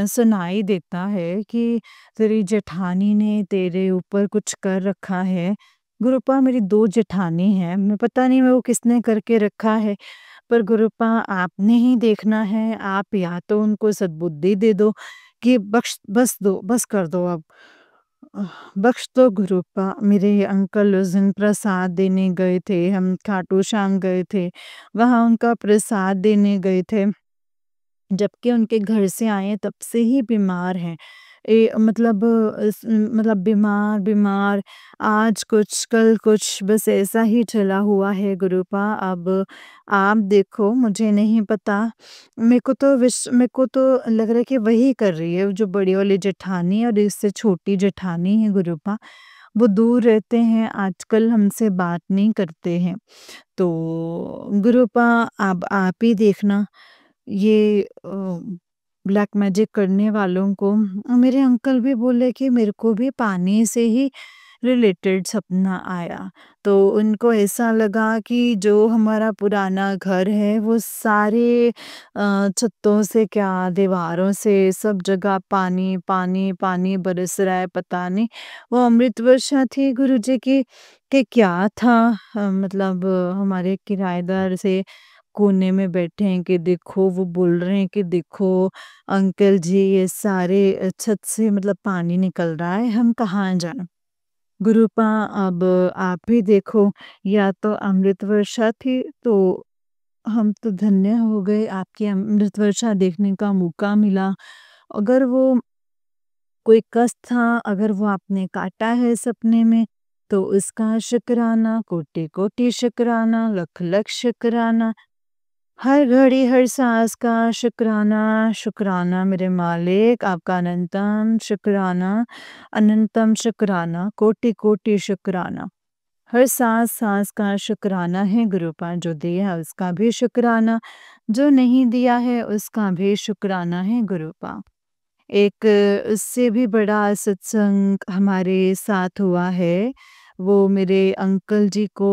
सुनाई देता है कि तेरी जेठानी ने तेरे ऊपर कुछ कर रखा है। गुरुपा मेरी 2 जेठानी हैं, मैं पता नहीं मैं वो किसने करके रखा है, पर गुरुपा आपने ही देखना है, आप या तो उनको सद्बुद्धि दे दो कि बस दो, बस कर दो अब। बख्श दो गुरुपा। मेरे अंकल उस दिन प्रसाद देने गए थे, हम खाटू श्याम गए थे, वहाँ उनका प्रसाद देने गए थे। जबकि उनके घर से आए हैं तब से ही बीमार हैं। मतलब मतलब बीमार, आज कुछ कल कुछ, बस ऐसा ही चला हुआ है गुरुपा। अब आप देखो, मुझे नहीं पता। मेरे को तो लग रहा है कि वही कर रही है, जो बड़ी वाली जेठानी और इससे छोटी जेठानी है गुरुपा। वो दूर रहते हैं, आजकल हमसे बात नहीं करते हैं। तो गुरुपा अब आप ही देखना ये ब्लैक मैजिक करने वालों को। मेरे अंकल भी बोले कि मेरे को भी पानी से ही रिलेटेड सपना आया। तो उनको ऐसा लगा कि जो हमारा पुराना घर है वो सारे छतों से क्या दीवारों से सब जगह पानी, पानी, पानी बरस रहा है, पता नहीं वो अमृत वर्षा थी गुरुजी की कि क्या था। मतलब हमारे किराएदार से कोने में बैठे हैं कि देखो, वो बोल रहे हैं कि देखो अंकल जी, ये सारे छत से मतलब पानी निकल रहा है, हम कहाँ जाएं। गुरुपा अब आप ही देखो, या तो अमृत वर्षा थी तो हम तो धन्य हो गए, आपकी अमृत वर्षा देखने का मौका मिला। अगर वो कोई कष्ट था, अगर वो आपने काटा है सपने में, तो उसका शुक्राना, कोटि-कोटि शुक्राना, लख-लख शुक्राना। हर घड़ी हर सांस का शुक्राना, शुक्राना मेरे मालिक, आपका अनंतम शुक्राना, अनंतम शुक्राना, कोटि कोटि शुक्राना। हर सांस सांस का शुक्राना है गुरुपा, जो दिया है उसका भी शुक्राना, जो नहीं दिया है उसका भी शुक्राना है गुरुपा। एक उससे भी बड़ा सत्संग हमारे साथ हुआ है। वो मेरे अंकल जी को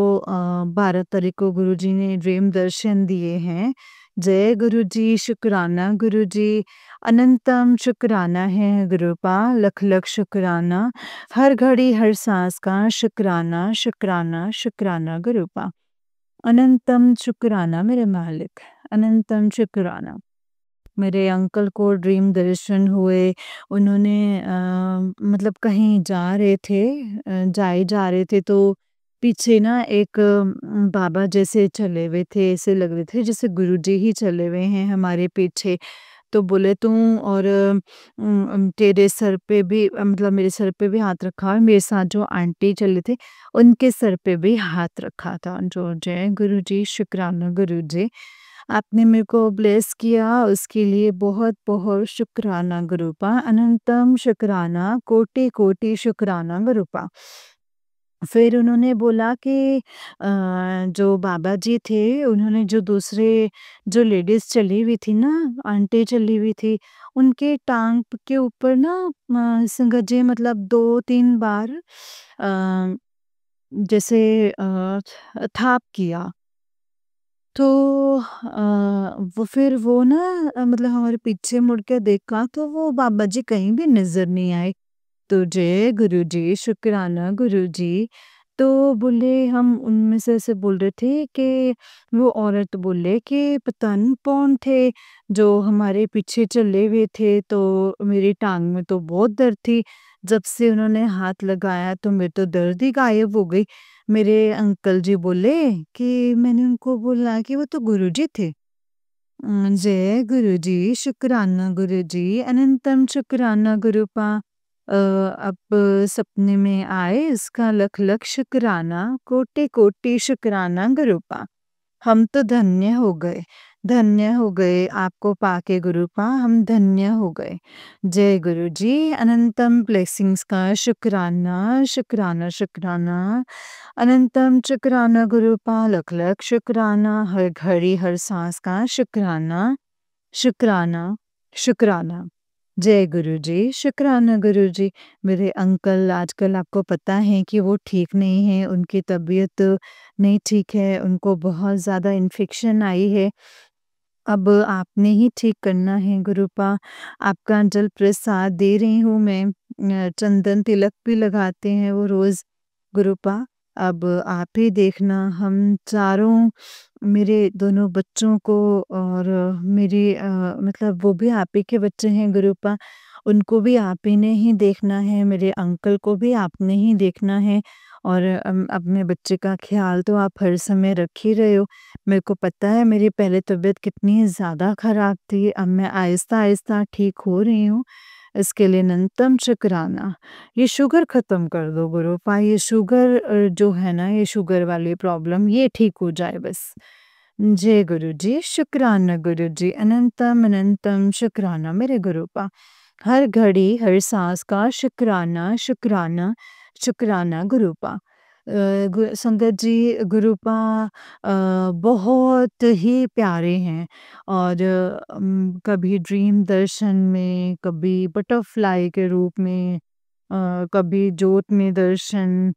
12 तारीख को गुरुजी ने ड्रीम दर्शन दिए हैं। जय गुरुजी, शुक्राना गुरुजी, अनंतम शुक्राना है गुरुपा, लख-लख शुक्राना। हर घड़ी हर साँस का शुक्राना, शुक्राना, शुक्राना गुरुपा। अनंतम शुक्राना मेरे मालिक, अनंतम शुक्राना। मेरे अंकल को ड्रीम दर्शन हुए। उन्होंने मतलब कहीं जा रहे थे, जाए जा रहे थे तो पीछे ना एक बाबा जैसे चले हुए थे, ऐसे लग रहे थे जैसे गुरुजी ही चले हुए हैं हमारे पीछे। तो बोले तुम और तेरे सर पे भी मतलब मेरे सर पे भी हाथ रखा और मेरे साथ जो आंटी चले थे उनके सर पे भी हाथ रखा था। जो जय गुरु जी, शुक्राना गुरु जी। आपने मेरे को ब्लेस किया उसके लिए बहुत-बहुत शुक्राना गुरूपा, अनंतम शुक्राना, कोटि-कोटि शुक्राना गुरूपा। फिर उन्होंने बोला कि जो बाबा जी थे उन्होंने जो दूसरे जो लेडीज़ चली हुई थी ना, आंटी चली हुई थी, उनके टाँग के ऊपर ना संगत जी मतलब 2-3 बार अ, जैसे थाप किया। तो वो फिर वो ना मतलब हमारे पीछे मुड़ के देखा तो वो बाबा जी कहीं भी नज़र नहीं आए। तो जय गुरुजी, शुक्राना गुरुजी। तो बोले हम उनमें से ऐसे बोल रहे थे कि वो औरत बोले कि पता नहीं कौन थे जो हमारे पीछे चले हुए थे, तो मेरी टाँग में तो बहुत दर्द थी। जब से उन्होंने हाथ लगाया तो मेरी तो दर्द ही गायब हो गई। मेरे अंकल जी बोले कि मैंने उनको बोला कि वो तो गुरुजी थे। जय गुरुजी, शुक्राना गुरुजी, अनंतम शुक्राना गुरूपा। अब सपने में आए इसका लख लख शुक्राना, कोटि कोटि शुक्राना गुरूपा। हम तो धन्य हो गए आपको पाके गुरूपा, हम धन्य हो गए। जय गुरु जी, अनंतम ब्लेसिंग्स का शुक्राना, शुक्राना, शुक्राना। अनंतम शुक्राना गुरूपा, लख लख शुक्राना, हर घड़ी हर सांस का शुक्राना, शुक्राना, शुक्राना। जय गुरु जी, शुक्राना गुरु जी। मेरे अंकल आजकल आपको पता है कि वो ठीक नहीं है, उनकी तबीयत नहीं ठीक है, उनको बहुत ज़्यादा इन्फेक्शन आई है। अब आपने ही ठीक करना है गुरूपा, आपका जल प्रसाद दे रही हूँ मैं। चंदन तिलक भी लगाते हैं वो रोज़ गुरूपा। अब आप ही देखना हम चारों मेरे दोनों बच्चों को और मेरी मतलब वो भी आप ही के बच्चे हैं गुरूपा, उनको भी आप ही ने ही देखना है, मेरे अंकल को भी आपने ही देखना है और अपने बच्चे का ख़्याल तो आप हर समय रख ही रहे हो। मेरे को पता है मेरी पहले तबीयत कितनी ज़्यादा ख़राब थी, अब मैं आहिस्ता-आहिस्ता ठीक हो रही हूँ, इसके लिए अनंतम शुक्राना। ये शुगर ख़त्म कर दो गुरूपा, ये शुगर जो है ना, ये शुगर वाली प्रॉब्लम ये ठीक हो जाए बस। जय गुरु जी, शुक्राना गुरु जी, अनंतम अनंतम शुक्राना मेरे गुरूपा। हर घड़ी, हर साँस का शुक्राना, शुक्राना, शुक्राना गुरूपा। संगत जी गुरूपा बहुत ही प्यारे हैं और कभी ड्रीम दर्शन में, कभी बटरफ्लाई के रूप में, कभी जोत में दर्शन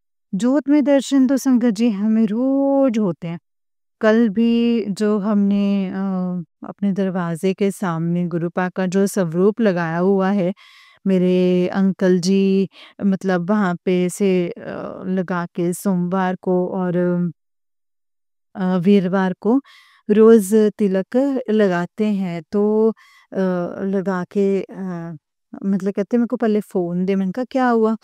तो संगत जी हमें रोज होते हैं। कल भी जो हमने अपने दरवाजे के सामने गुरूपा का जो स्वरूप लगाया हुआ है, मेरे अंकल जी मतलब वहाँ पे से लगा के सोमवार को और वीरवार को रोज़ तिलक लगाते हैं। तो लगा के मतलब कहते मेरे को पहले फ़ोन दे, मैंने कहा क्या हुआ?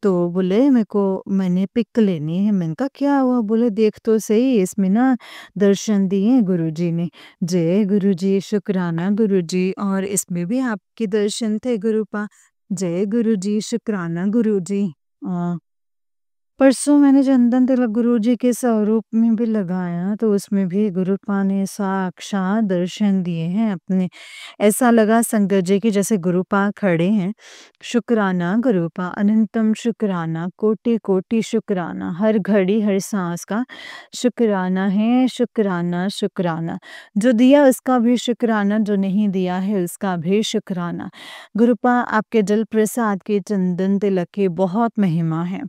तो बोले मेरे को मैंने पिक लेनी है। मैंने कहा क्या हुआ? बोले देख तो सही इसमें ना दर्शन दिए हैं गुरुजी ने। जय गुरुजी, शुक्राना गुरुजी और इसमें भी आपके दर्शन थे गुरूपा। जय गुरुजी, शुक्राना गुरुजी। अ परसों मैंने चंदन तिलक गुरुजी के स्वरूप में भी लगाया तो उसमें भी गुरुपा ने साक्षात दर्शन दिए हैं अपने। ऐसा लगा संगत जी की जैसे गुरुपा खड़े हैं। शुक्राना गुरुपा, अनंतम शुक्राना, कोटि कोटि शुक्राना, हर घड़ी हर सांस का शुक्राना है, शुक्राना शुक्राना। जो दिया उसका भी शुक्राना, जो नहीं दिया है उसका भी शुक्राना। गुरुपा आपके जल प्रसाद के चंदन तिलक की बहुत महिमा है।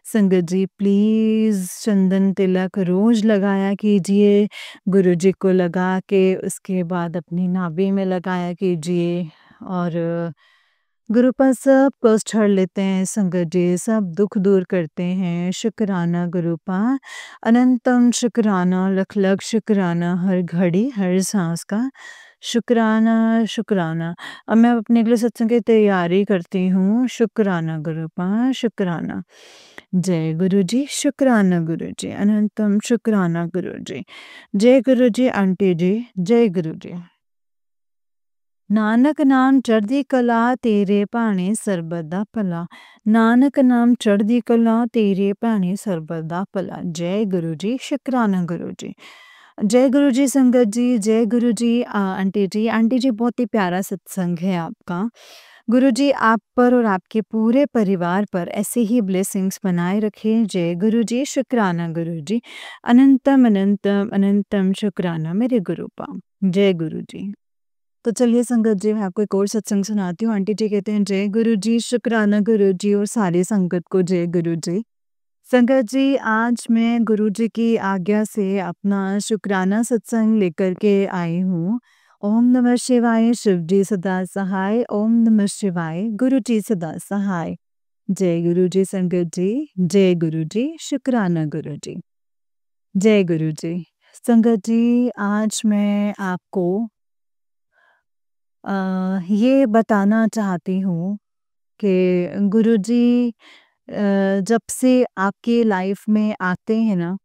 संगत जी प्लीज़ चंदन तिलक रोज़ लगाया कीजिए, गुरुजी को लगा के उसके बाद अपनी नाभि में लगाया कीजिए और गुरुपा सब कष्ट हर लेते हैं संगत जी, सब दुख दूर करते हैं। शुक्राना गुरुपा, अनंतम शुक्राना, लख लख शुक्राना, हर घड़ी हर सांस का शुक्राना, शुक्राना। अब मैं अपने अगले सत्संग की तैयारी करती हूँ। शुक्राना गुरुपा, शुक्राना। जय गुरु जी, शुक्राना गुरु जी, अनंतम शुक्राना गुरु जी। जय गुरु जी, आंटी जी, जय गुरु जी। ਨਾਨਕ ਨਾਮ ਚੜ੍ਹਦੀ ਕਲਾ ਤੇਰੇ ਭਾਣੇ ਸਰਬਤ ਦਾ ਭਲਾ। ਨਾਨਕ ਨਾਮ ਚੜ੍ਹਦੀ ਕਲਾ ਤੇਰੇ ਭਾਣੇ ਸਰਬਤ ਦਾ ਭਲਾ। जय गुरु जी, शुक्राना गुरु जी। जय गुरु जी संगत जी, जय गुरु जी। आंटी जी, आंटी जी बहुत ही प्यारा सत्संग है आपका। गुरु जी आप पर और आपके पूरे परिवार पर ऐसे ही ब्लेसिंग्स बनाए रखें। जय गुरु जी, शुक्राना गुरु जी। अनंतम अनंतम अनंतम शुक्राना मेरे गुरु पाम। जय गुरु जी। तो चलिए संगत जी, मैं आपको एक और सत्संग सुनाती हूँ। आंटी जी कहते हैं जय गुरु जी, शुक्राना गुरु जी और सारी संगत को जय गुरु जी। संगत जी, आज मैं गुरु जी की आज्ञा से अपना शुक्राना सत्संग लेकर के आई हूँ। ओम नमः शिवाय, शिव जी सदा सहाय। ओम नमः शिवाय, गुरु जी सदा सहाय। जय गुरु जी संगत जी, जय गुरु जी, शुक्राना गुरु जी। जय गुरु जी। संगत जी, आज मैं आपको ये बताना चाहती हूँ कि गुरुजी जब से आपके लाइफ में आते हैं ना,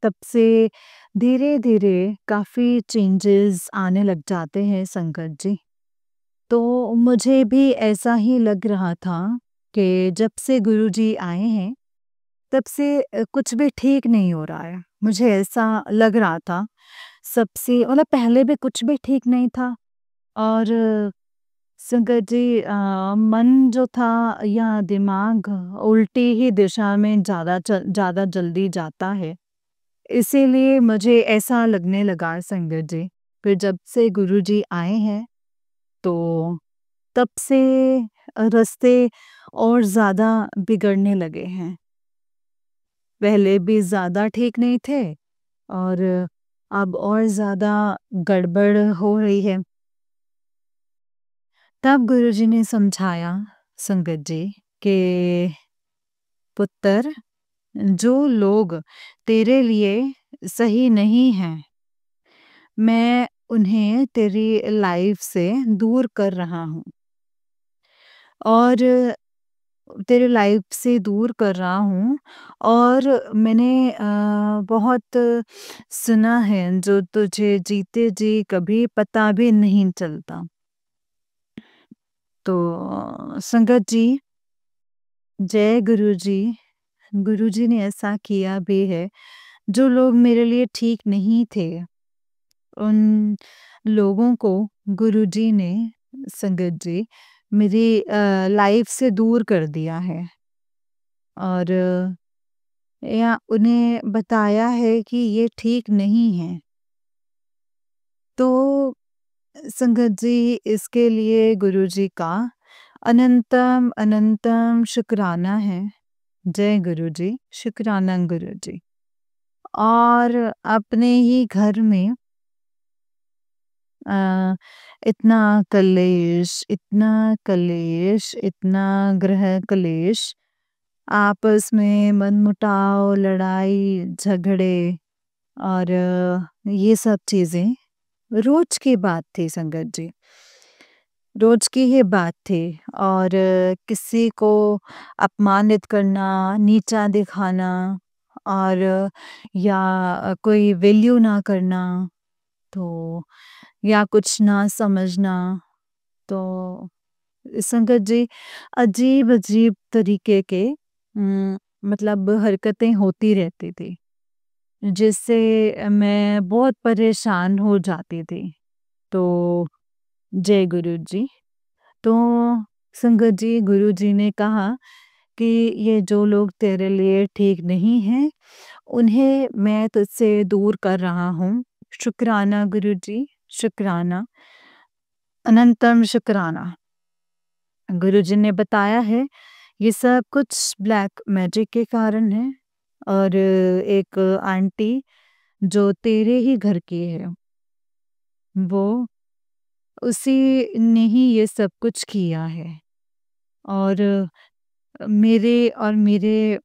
तब से धीरे-धीरे काफ़ी चेंजेस आने लग जाते हैं संगत जी। तो मुझे भी ऐसा ही लग रहा था कि जब से गुरुजी आए हैं, तब से कुछ भी ठीक नहीं हो रहा है। मुझे ऐसा लग रहा था सबसे मतलब पहले भी कुछ भी ठीक नहीं था। और संगत जी मन जो था या दिमाग उल्टी ही दिशा में ज़्यादा जल्दी जाता है। इसीलिए मुझे ऐसा लगने लगा संगत जी। फिर जब से गुरुजी आए हैं तो तब से रास्ते और ज़्यादा बिगड़ने लगे हैं। पहले भी ज़्यादा ठीक नहीं थे और अब और ज़्यादा गड़बड़ हो रही है। तब गुरुजी ने समझाया संगत जी कि पुत्र, जो लोग तेरे लिए सही नहीं हैं, मैं उन्हें तेरी लाइफ से दूर कर रहा हूँ। और तेरी लाइफ से दूर कर रहा हूँ। और मैंने बहुत सुना है जो तुझे जीते जी कभी पता भी नहीं चलता। तो संगत जी, जय गुरु जी। गुरु जी ने ऐसा किया भी है। जो लोग मेरे लिए ठीक नहीं थे, उन लोगों को गुरु जी ने संगत जी मेरी लाइफ से दूर कर दिया है। और या उन्हें बताया है कि ये ठीक नहीं है। तो संगत जी, इसके लिए गुरु जी का अनंतम अनंतम शुक्राना है। जय गुरु जी, शुक्राना गुरु जी। और अपने ही घर में इतना कलेश, इतना कलेश, इतना ग्रह कलेश, आपस में मनमुटाव, लड़ाई, झगड़े और ये सब चीज़ें रोज की बात थी संगत जी। रोज की ही बात थी। और किसी को अपमानित करना, नीचा दिखाना और या कोई वैल्यू ना करना, तो या कुछ ना समझना। तो संगत जी, अजीब-अजीब तरीके के मतलब हरकतें होती रहती थी, जिससे मैं बहुत परेशान हो जाती थी। तो जय गुरु जी। तो संगत जी, गुरु जी ने कहा कि ये जो लोग तेरे लिए ठीक नहीं हैं, उन्हें मैं तुझसे दूर कर रहा हूँ। शुक्राना गुरु जी, शुक्राना, अनंतम शुक्राना। गुरु जी ने बताया है ये सब कुछ ब्लैक मैजिक के कारण है। और एक आंटी जो तेरे ही घर की है, वो उसी ने ही ये सब कुछ किया है। और मेरे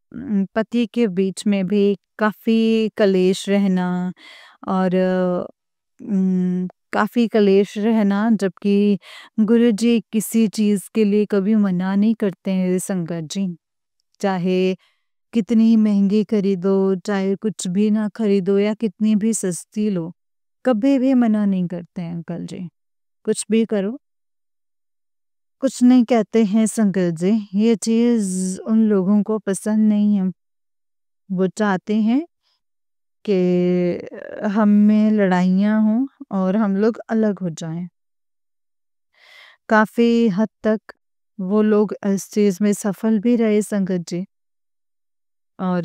पति के बीच में भी काफ़ी कलेश रहना और काफ़ी कलेश रहना, जबकि गुरुजी किसी चीज़ के लिए कभी मना नहीं करते हैं संगत जी। चाहे कितनी महंगी खरीदो, चाहे कुछ भी ना खरीदो या कितनी भी सस्ती लो, कभी भी मना नहीं करते हैं अंकल जी। कुछ भी करो, कुछ नहीं कहते हैं संगत जी, ये चीज़ उन लोगों को पसंद नहीं है। वो चाहते हैं कि हम में लड़ाइयाँ हों और हम लोग अलग हो जाएँ। काफ़ी हद तक वो लोग इस चीज़ में सफल भी रहे संगत जी। और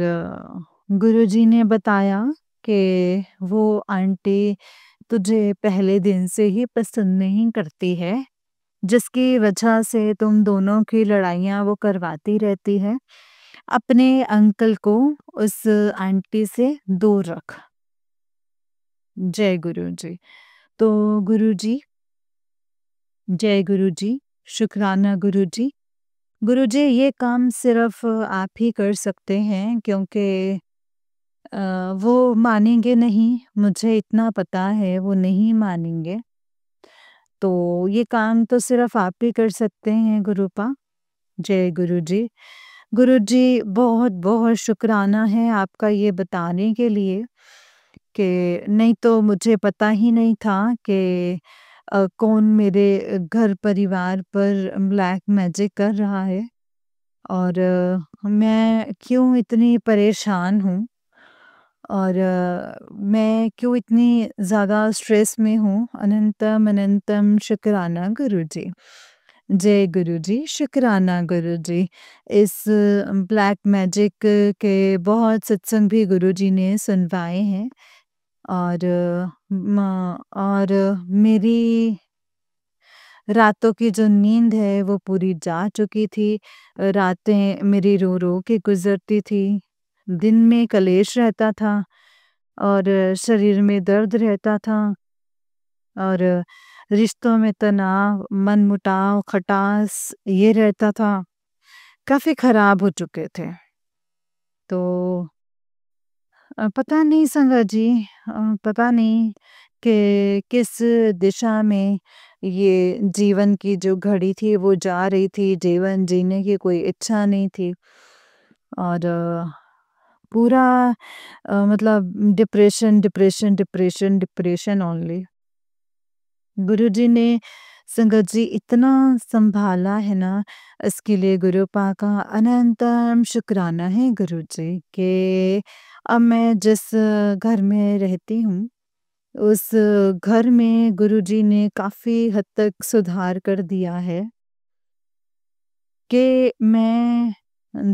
गुरुजी ने बताया कि वो आंटी तुझे पहले दिन से ही पसंद नहीं करती है, जिसकी वजह से तुम दोनों की लड़ाइयाँ वो करवाती रहती है। अपने अंकल को उस आंटी से दूर रख। जय गुरु जी। तो गुरुजी, जय गुरुजी, शुक्राना गुरुजी। गुरुजी ये काम सिर्फ़ आप ही कर सकते हैं क्योंकि अ, वो मानेंगे नहीं, मुझे इतना पता है वो नहीं मानेंगे। तो ये काम तो सिर्फ़ आप ही कर सकते हैं गुरुपा। जय गुरुजी। गुरुजी बहुत-बहुत शुक्राना है आपका ये बताने के लिए कि नहीं तो मुझे पता ही नहीं था कि कौन मेरे घर परिवार पर ब्लैक मैजिक कर रहा है और मैं क्यों इतनी परेशान हूँ और मैं क्यों इतनी ज़्यादा स्ट्रेस में हूँ। अनंतम अनंतम शुक्राना गुरुजी। जय गुरुजी, शुक्राना गुरुजी। इस ब्लैक मैजिक के बहुत सत्संग भी गुरुजी ने सुनवाए हैं और और मेरी रातों की जो नींद है वो पूरी जा चुकी थी। रातें मेरी रो-रो के गुज़रती थी। दिन में कलेश रहता था और शरीर में दर्द रहता था और रिश्तों में तनाव, मनमुटाव, खटास ये रहता था। काफ़ी ख़राब हो चुके थे। तो पता नहीं संगा जी, पता नहीं कि किस दिशा में ये जीवन की जो घड़ी थी वो जा रही थी, जीवन जीने की कोई इच्छा नहीं थी और पूरा मतलब depression, depression, depression, depression only. Guruji ने संगत जी इतना संभाला है ना, इसके लिए गुरुपा का अनंतम शुक्राना है गुरुजी कि अब मैं जिस घर में रहती हूँ, उस घर में गुरुजी ने काफ़ी हद तक सुधार कर दिया है कि मैं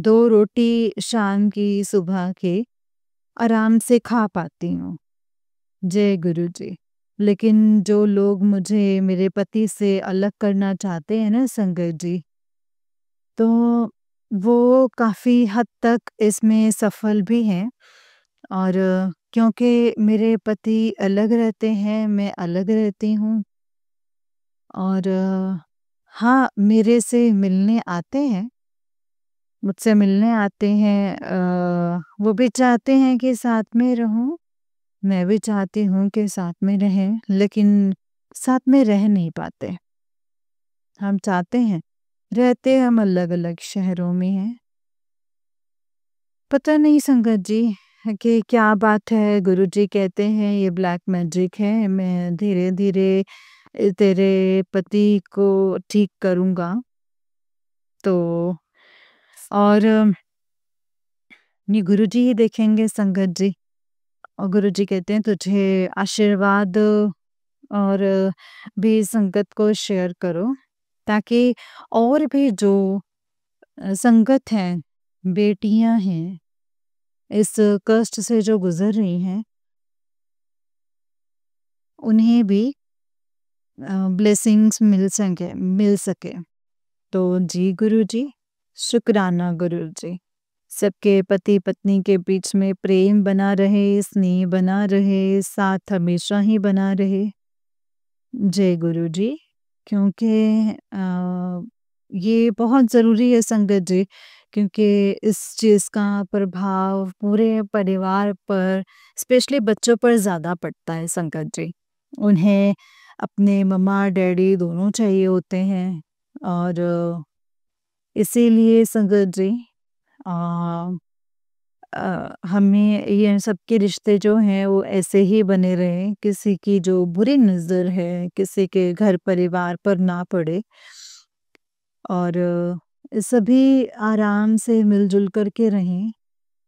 2 रोटी शाम की, सुबह की आराम से खा पाती हूँ। जय गुरुजी। लेकिन जो लोग मुझे मेरे पति से अलग करना चाहते हैं ना संगत जी, तो वो काफ़ी हद तक इसमें सफल भी हैं और क्योंकि मेरे पति अलग रहते हैं, मैं अलग रहती हूँ और हाँ, मेरे से मिलने आते हैं, मुझसे मिलने आते हैं वो भी चाहते हैं कि साथ में रहूँ, मैं भी चाहती हूँ कि साथ में रहें, लेकिन साथ में रह नहीं पाते। हम चाहते हैं, रहते हम अलग-अलग शहरों में हैं। पता नहीं संगत जी कि क्या बात है, गुरुजी कहते हैं ये ब्लैक मैजिक है, मैं धीरे-धीरे तेरे पति को ठीक करूँगा। तो और ये गुरुजी ही देखेंगे संगत जी और गुरुजी कहते हैं तुझे आशीर्वाद और भी संगत को शेयर करो ताकि और भी जो संगत हैं, बेटियां हैं, इस कष्ट से जो गुजर रही हैं, उन्हें भी ब्लेसिंग्स मिल सके। तो जी गुरुजी, शुक्राना गुरुजी। सबके पति पत्नी के बीच में प्रेम बना रहे, स्नेह बना रहे, साथ हमेशा ही बना रहे। जय गुरु जी। क्योंकि ये बहुत ज़रूरी है संगत जी, क्योंकि इस चीज़ का प्रभाव पूरे परिवार पर, स्पेशली बच्चों पर ज़्यादा पड़ता है संगत जी। उन्हें अपने मम्मा-डैडी दोनों चाहिए होते हैं और इसीलिए संगत जी अ हमें ये सबके रिश्ते जो हैं वो ऐसे ही बने रहें, किसी की जो बुरी नज़र है, किसी के घर परिवार पर ना पड़े। और सभी आराम से मिल-जुल कर के रहें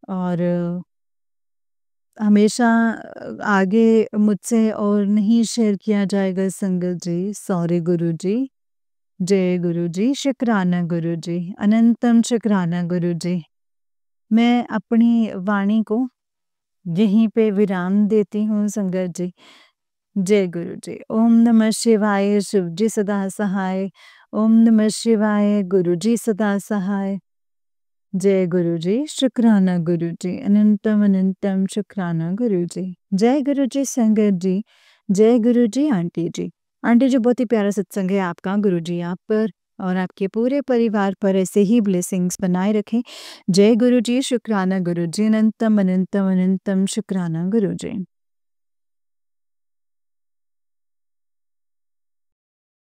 और हमेशा आगे मुझसे और नहीं शेयर किया जाएगा संगत जी, सॉरी गुरुजी। जय गुरुजी, शुक्राना गुरुजी, अनंतम शुक्राना गुरुजी। मैं अपनी वाणी को यहीं पे विराम देती हूँ संगत जी। जय गुरुजी। ओम नमः शिवाय, शिव जी सदा सहाय। ओम नमः शिवाय, गुरुजी सदा सहाय। जय गुरुजी, शुक्राना गुरुजी, अनंतम अनंतम शुक्राना गुरुजी। जय गुरुजी संगत जी, जय गुरुजी आंटी जी। आंटी जी बहुत ही प्यारा सत्संग है आपका, गुरुजी आप पर और आपके पूरे परिवार पर ऐसे ही ब्लेसिंग्स बनाए रखें। जय गुरुजी, शुक्राना गुरुजी, अनंतम अनंतम अनंतम शुक्राना गुरुजी।